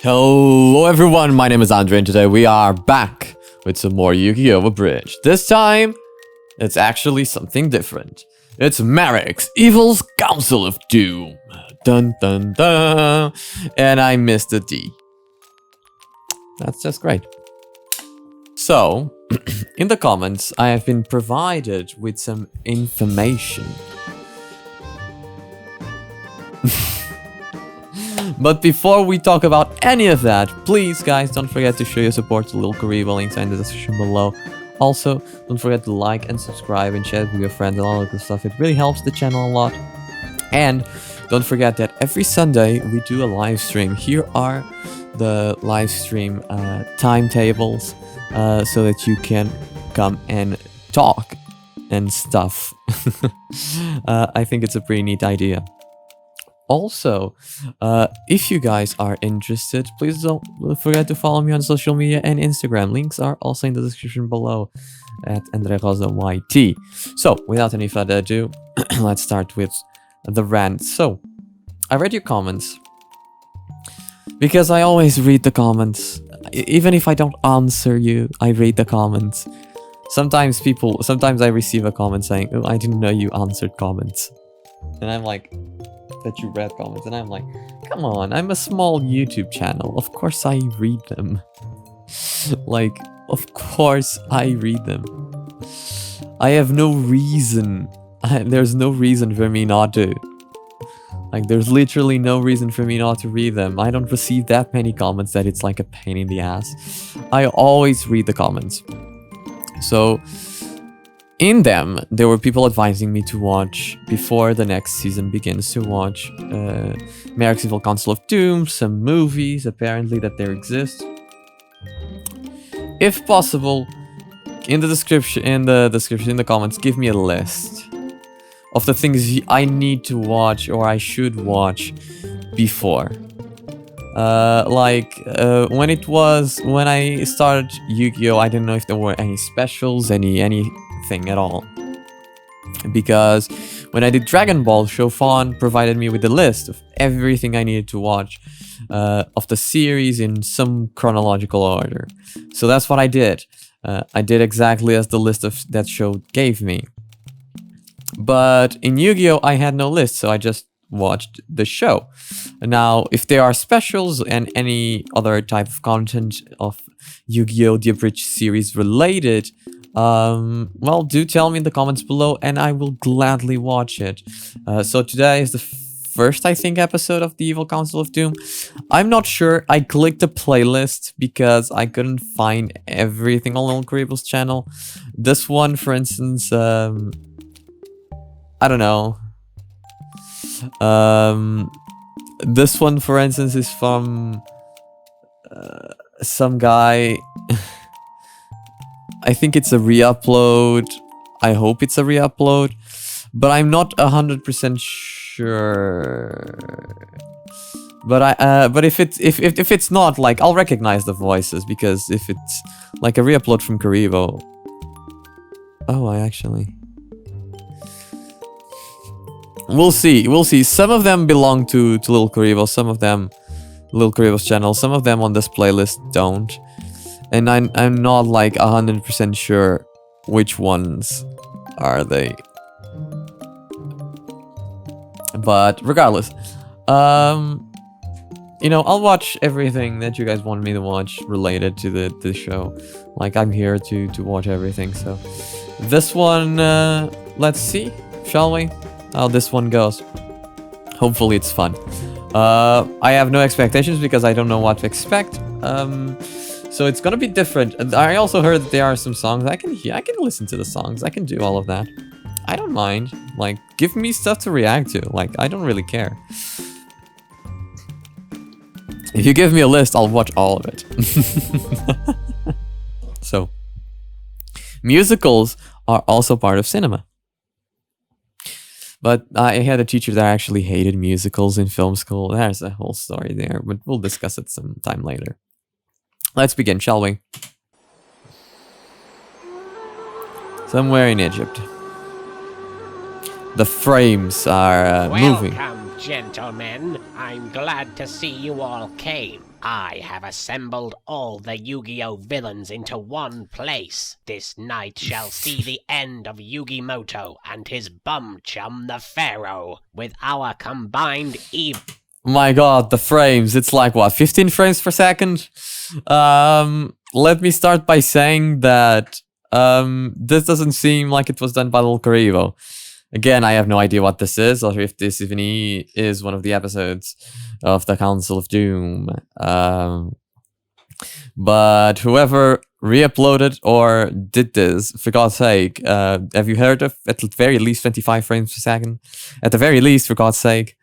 Hello everyone, my name is Andre and today we are back with some more Yu-Gi-Oh! Abridged. This time, it's actually something different. It's Marik's Evil's Council of Doom. Dun dun dun. And I missed the D. That's just great. So, in the comments, I have been provided with some information. But before we talk about any of that, please guys, don't forget to show your support to Little Kuriboh, links are in the description below. Also, don't forget to like and subscribe and share it with your friends and all of this stuff. It really helps the channel a lot. And don't forget that every Sunday we do a live stream. Here are the live stream timetables so that you can come and talk and stuff. I think it's a pretty neat idea. Also, if you guys are interested, please don't forget to follow me on social media and Instagram. Links are also in the description below at AndreRosaYT. So, without any further ado, let's start with the rant. So, I read your comments because I always read the comments. Even if I don't answer you, I read the comments. Sometimes I receive a comment saying, "Oh, I didn't know you answered comments," and I'm like, that you read comments, and I'm like, come on, I'm a small YouTube channel, of course I read them. Like, of course I read them. I have no reason, there's no reason for me not to. Like, there's literally no reason for me not to read them. I don't receive that many comments that it's like a pain in the ass. I always read the comments. So in them, there were people advising me to watch, before the next season begins, to watch Marik's Evil Council of Doom, some movies, apparently, that there exist. If possible, in the comments, give me a list of the things I need to watch or I should watch before. When I started Yu-Gi-Oh! I didn't know if there were any specials, anything at all. Because when I did Dragon Ball, Shofan provided me with a list of everything I needed to watch of the series in some chronological order. So that's what I did. I did exactly as the list of that show gave me. But in Yu-Gi-Oh! I had no list, so I just watched the show. Now, if there are specials and any other type of content of Yu-Gi-Oh! The Abridged Series related, well, do tell me in the comments below and I will gladly watch it. So today is the first, I think, episode of the Evil Council of Doom. I'm not sure. I clicked the playlist because I couldn't find everything on Little Kuriboh's channel. This one, for instance, I don't know. This one, for instance, is from some guy. I think it's a re-upload. I hope it's a re-upload, but I'm not 100% sure. But if it's not, like, I'll recognize the voices, because if it's like a re-upload from Kuriboh. Oh, I actually. We'll see. Some of them belong to Little Kuriboh, some of them Little Kuriboh's channel, some of them on this playlist don't. And I'm not like 100% sure which ones are they. But regardless, you know, I'll watch everything that you guys want me to watch related to the show. Like, I'm here to watch everything. So this one, let's see, shall we? How this one goes. Hopefully it's fun. I have no expectations because I don't know what to expect. So it's gonna be different. And I also heard that there are some songs I can hear. I can listen to the songs. I can do all of that. I don't mind. Like, give me stuff to react to. Like, I don't really care. If you give me a list, I'll watch all of it. So, musicals are also part of cinema. But I had a teacher that actually hated musicals in film school. There's a whole story there, but we'll discuss it sometime later. Let's begin, shall we? Somewhere in Egypt. The frames are moving. Welcome, gentlemen. I'm glad to see you all came. I have assembled all the Yu-Gi-Oh villains into one place. This night shall see the end of Yu-Gi-Moto and his bum chum the Pharaoh. With our combined evil... My god, the frames. It's like, what, 15 frames per second? Let me start by saying that this doesn't seem like it was done by Little Kuriboh. Again, I have no idea what this is, or if this even is one of the episodes of the Council of Doom. But whoever re-uploaded or did this, for God's sake, have you heard of at the very least 25 frames per second? At the very least, for God's sake.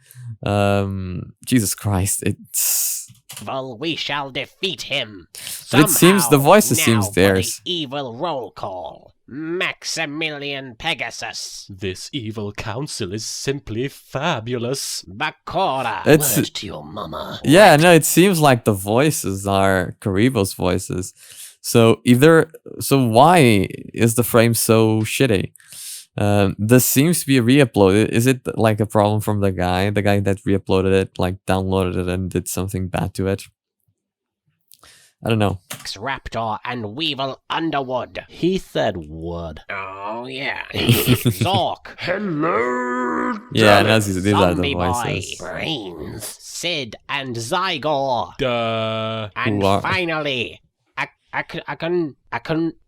Jesus Christ, it's... Well, we shall defeat him. But it seems the voices now seems for theirs. the evil roll call. Maximilian Pegasus. This evil council is simply fabulous. Bakura. It's... Word to your mama. Yeah, no, it seems like the voices are Kuriboh's voices. So why is the frame so shitty? This seems to be re-uploaded. Is it like a problem from the guy that re-uploaded it, like downloaded it and did something bad to it? I don't know. Raptor and Weevil Underwood. He said wood. Oh, yeah. Zork. Hello. Yeah, no, these are the Zombie voices. Boy. Brains. Sid and Zygor. Duh. And Who are- finally,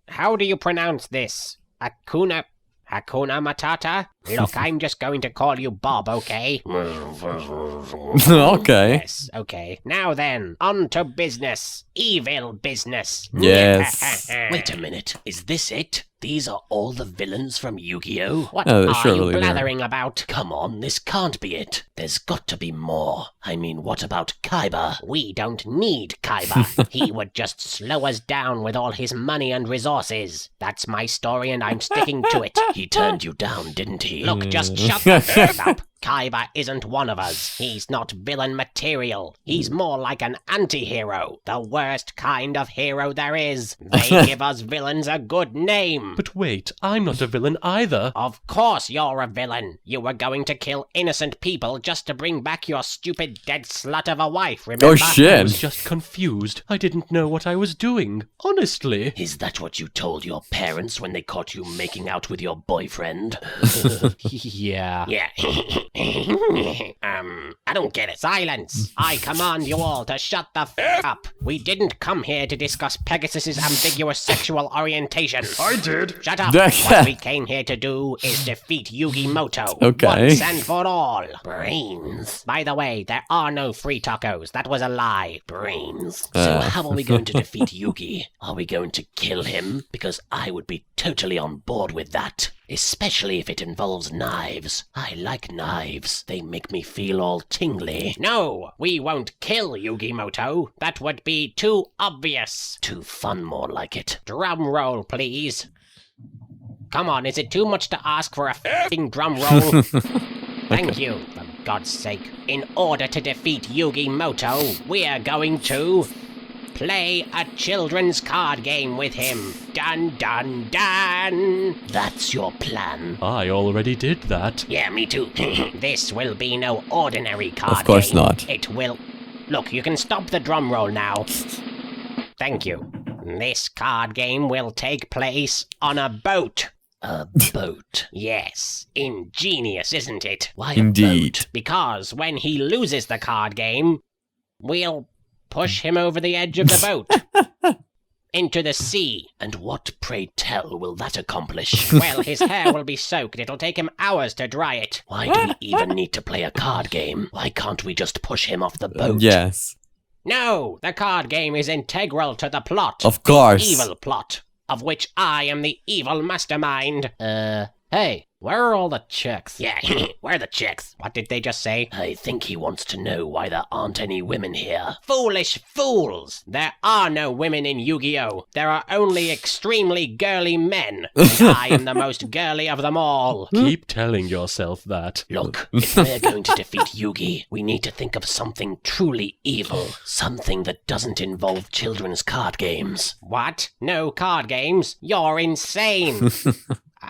how do you pronounce this? Hakuna Matata? Look, I'm just going to call you Bob, okay? Okay. Yes, okay. Now then, on to business. Evil business. Yes. Wait a minute. Is this it? These are all the villains from Yu-Gi-Oh? What Oh, are surely you they're- blathering about? Come on, this can't be it. There's got to be more. I mean, what about Kaiba? We don't need Kaiba. He would just slow us down with all his money and resources. That's my story and I'm sticking to it. He turned you down, didn't he? Look, just shut the f up. Kaiba isn't one of us. He's not villain material. He's more like an anti-hero. The worst kind of hero there is. They give us villains a good name. But wait, I'm not a villain either. Of course you're a villain. You were going to kill innocent people just to bring back your stupid dead slut of a wife, remember? Oh I shit. was just confused. I didn't know what I was doing. Honestly. Is that what you told your parents when they caught you making out with your boyfriend? Yeah. Yeah. I don't get it. Silence. I command you all to shut the f up. We didn't come here to discuss Pegasus's ambiguous sexual orientation. I did. Shut up. What we came here to do is defeat Yu-Gi-Moto. Okay. Once and for all. Brains. By the way, there are no free tacos. That was a lie. Brains. So how are we going to defeat Yugi? Are we going to kill him? Because I would be totally on board with that. Especially if it involves knives. I like knives. They make me feel all tingly. No, we won't kill Yu-Gi-Moto. That would be too obvious. Too fun, more like it. Drum roll, please. Come on, is it too much to ask for a f***ing drum roll? Thank you, for God's sake. In order to defeat Yu-Gi-Moto, we're going to play a children's card game with him. Dun dun dun! That's your plan. I already did that. Yeah, me too. This will be no ordinary card game. Of course not. It will... Look, you can stop the drum roll now. Thank you. This card game will take place on a boat. A boat. Yes, ingenious, isn't it? Why Indeed. a boat? Because when he loses the card game, we'll push him over the edge of the boat. Into the sea. And what, pray tell, will that accomplish? Well, his hair will be soaked. It'll take him hours to dry it. Why do we even need to play a card game? Why can't we just push him off the boat? Yes. No, the card game is integral to the plot. Of course. Evil plot, of which I am the evil mastermind. Hey, where are all the chicks? Yeah, where are the chicks? What did they just say? I think he wants to know why there aren't any women here. Foolish fools! There are no women in Yu-Gi-Oh! There are only extremely girly men. And I am the most girly of them all. Keep telling yourself that. Look, if we're going to defeat Yugi, we need to think of something truly evil. Something that doesn't involve children's card games. What? No card games? You're insane.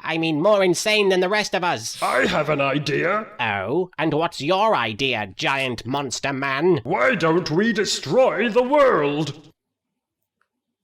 I mean, more insane than the rest of us. I have an idea. Oh, and what's your idea, giant monster man? Why don't we destroy the world?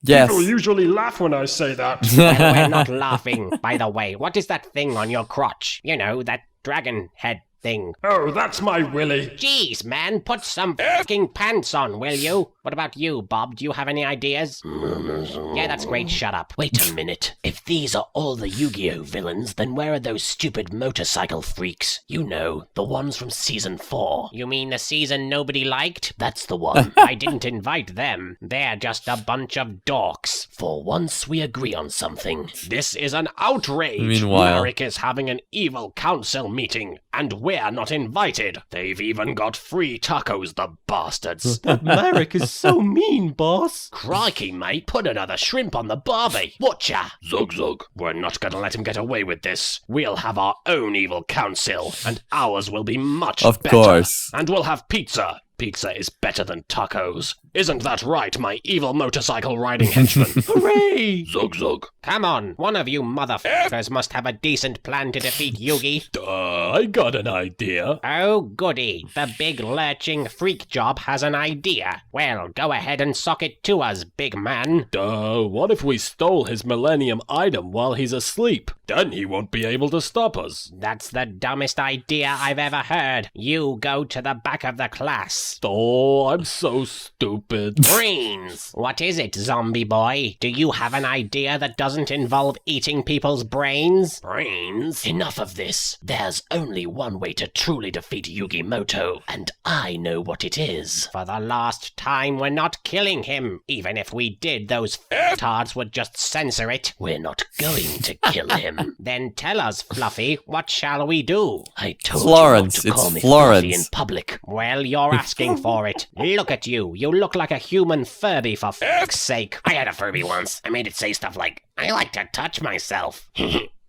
Yes. People usually laugh when I say that. We're not laughing. By the way, what is that thing on your crotch? You know, that dragon head thing. Oh, that's my willy. Jeez, man, put some fucking pants on, will you? What about you, Bob? Do you have any ideas? Yeah, that's great. Shut up. Wait a minute. If these are all the Yu-Gi-Oh villains, then where are those stupid motorcycle freaks? You know, the ones from Season 4. You mean the season nobody liked? That's the one. I didn't invite them. They're just a bunch of dorks. For once we agree on something. This is an outrage. Meanwhile- Marik is having an evil council meeting, and we're not invited. They've even got free tacos, the bastards. Marik is so mean, boss. Crikey, mate, put another shrimp on the barbie. Watcha. Zug zug. We're not gonna let him get away with this. We'll have our own evil council, and ours will be much Of better. course. And we'll have pizza. Pizza is better than tacos. Isn't that right, my evil motorcycle riding henchman? Hooray! Zug zug. Come on, one of you motherfuckers must have a decent plan to defeat Yugi. I got an idea. Oh, goody. The big lurching freak job has an idea. Well, go ahead and sock it to us, big man. What if we stole his Millennium item while he's asleep? Then he won't be able to stop us. That's the dumbest idea I've ever heard. You go to the back of the class. Oh, I'm so stupid. Brains! What is it, zombie boy? Do you have an idea that doesn't involve eating people's brains? Brains? Enough of this. There's only one way to truly defeat Yugi Moto, and I know what it is. For the last time, we're not killing him. Even if we did, those f***tards would just censor it. We're not going to kill him. Then tell us, Fluffy, what shall we do? I told Florence, you not to call it's me Florence. Fluffy in public. Well, you're asking for it. Look at you. You look like a human Furby, for f***'s sake. I had a Furby once. I made it say stuff like, I like to touch myself.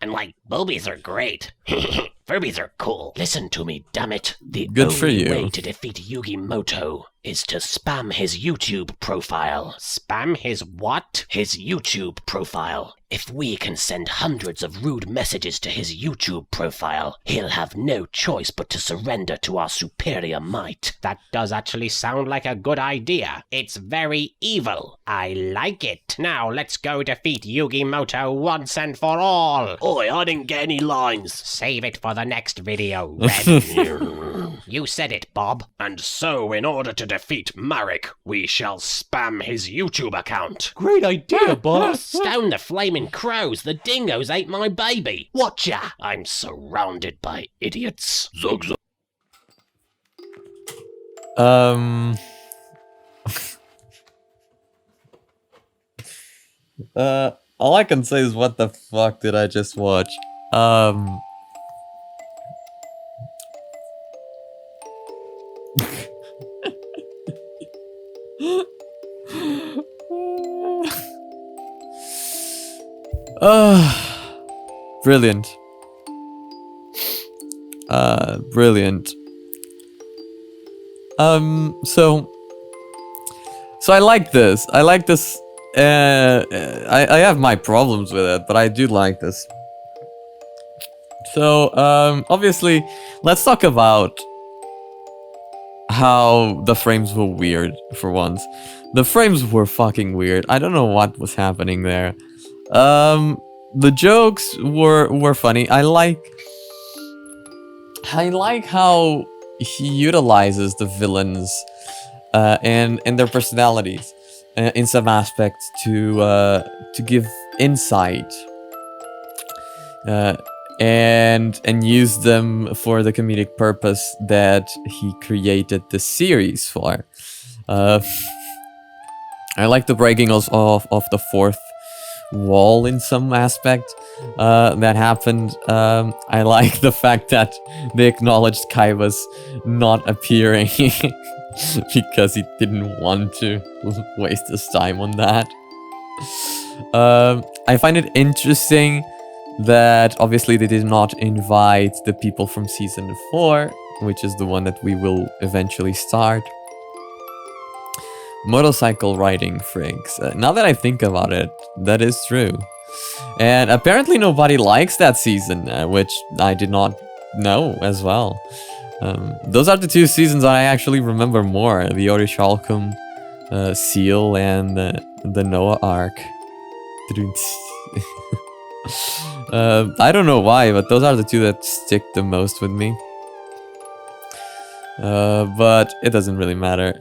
And like, boobies are great. Furbies are cool. Listen to me, damn it. The Good for only you. way to defeat Yugi Moto is to spam his YouTube profile. Spam his what? His YouTube profile. If we can send hundreds of rude messages to his YouTube profile, he'll have no choice but to surrender to our superior might. That does actually sound like a good idea. It's very evil. I like it. Now let's go defeat Yugi Moto once and for all. Oi, I didn't get any lines. Save it for the next video, Red. You said it, Bob. And so, in order to defeat Marik, we shall spam his YouTube account. Great idea, boss. Stone the flaming crows. The dingoes ate my baby. Watcha! I'm surrounded by idiots. Zug zug. All I can say is, what the fuck did I just watch? Brilliant. Brilliant. So I like this. I like this. I have my problems with it, but I do like this. So, obviously, let's talk about how the frames were weird for once. The frames were fucking weird. I don't know what was happening there. The jokes were funny. I like how he utilizes the villains and their personalities in some aspects to give insight and use them for the comedic purpose that he created the series for. I like the breaking of the fourth wall in some aspect that happened. I like the fact that they acknowledged Kai was not appearing because he didn't want to waste his time on that. I find it interesting that obviously they did not invite the people from season 4, which is the one that we will eventually start. Motorcycle riding freaks. Now that I think about it, that is true. And apparently nobody likes that season, which I did not know as well. Those are the 2 seasons I actually remember more. The Orichalcum Seal and the Noah Arc. I don't know why, but those are the 2 that stick the most with me. But it doesn't really matter.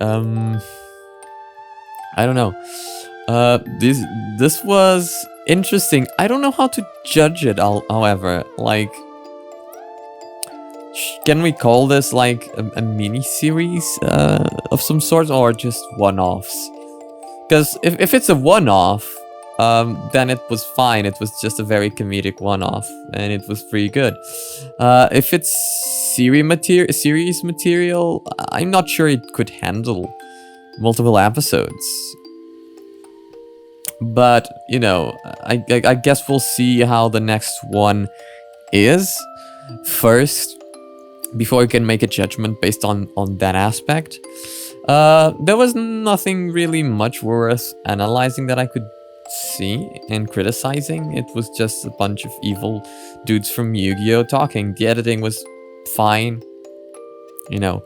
I don't know. This was interesting. I don't know how to judge it, however. Like, can we call this like a mini-series of some sort, or just one-offs? Because if it's a one-off, then it was fine. It was just a very comedic one-off, and it was pretty good. If it's series material, I'm not sure it could handle multiple episodes. But, you know, I guess we'll see how the next one is first, before we can make a judgment based on that aspect. There was nothing really much worth analyzing that I could see and criticizing. It was just a bunch of evil dudes from Yu-Gi-Oh talking. The editing was fine. You know,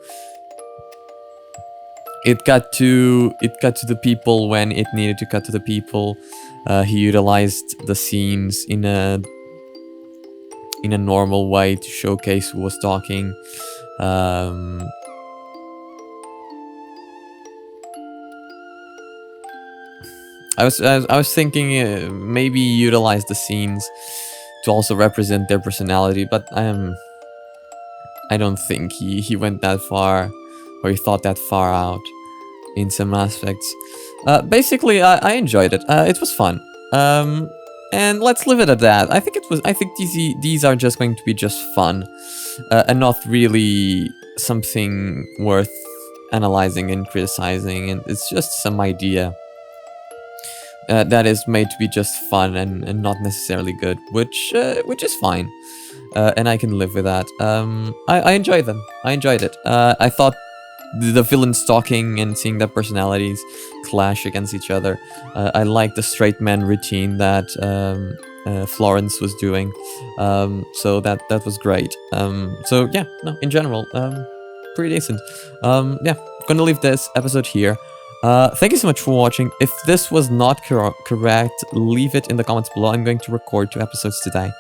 it got to the people when it needed to cut to the people. He utilized the scenes in a normal way to showcase who was talking. I was thinking maybe utilize the scenes to also represent their personality, but I don't think he went that far, or he thought that far out in some aspects. Basically, I enjoyed it. It was fun. And let's leave it at that. I think these are just going to be just fun, and not really something worth analyzing and criticizing. And it's just some idea that is made to be just fun and not necessarily good, which is fine. And I can live with that. I enjoyed them. I enjoyed it. I thought the villains talking and seeing their personalities clash against each other. I like the straight man routine that Florence was doing. So that was great. So yeah, no, in general, pretty decent. Yeah, gonna leave this episode here. Thank you so much for watching. If this was not correct, leave it in the comments below. I'm going to record 2 episodes today.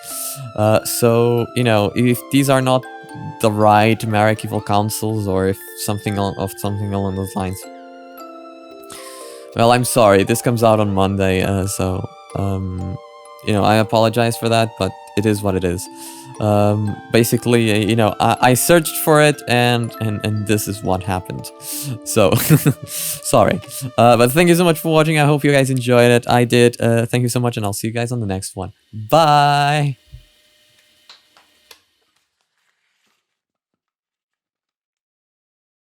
So, you know, if these are not the right Marik evil councils, or if something along those lines, well, I'm sorry. This comes out on Monday, so, you know, I apologize for that, but it is what it is. Basically, you know, I searched for it, and this is what happened. So, sorry. But thank you so much for watching. I hope you guys enjoyed it. I did. Thank you so much, and I'll see you guys on the next one. Bye!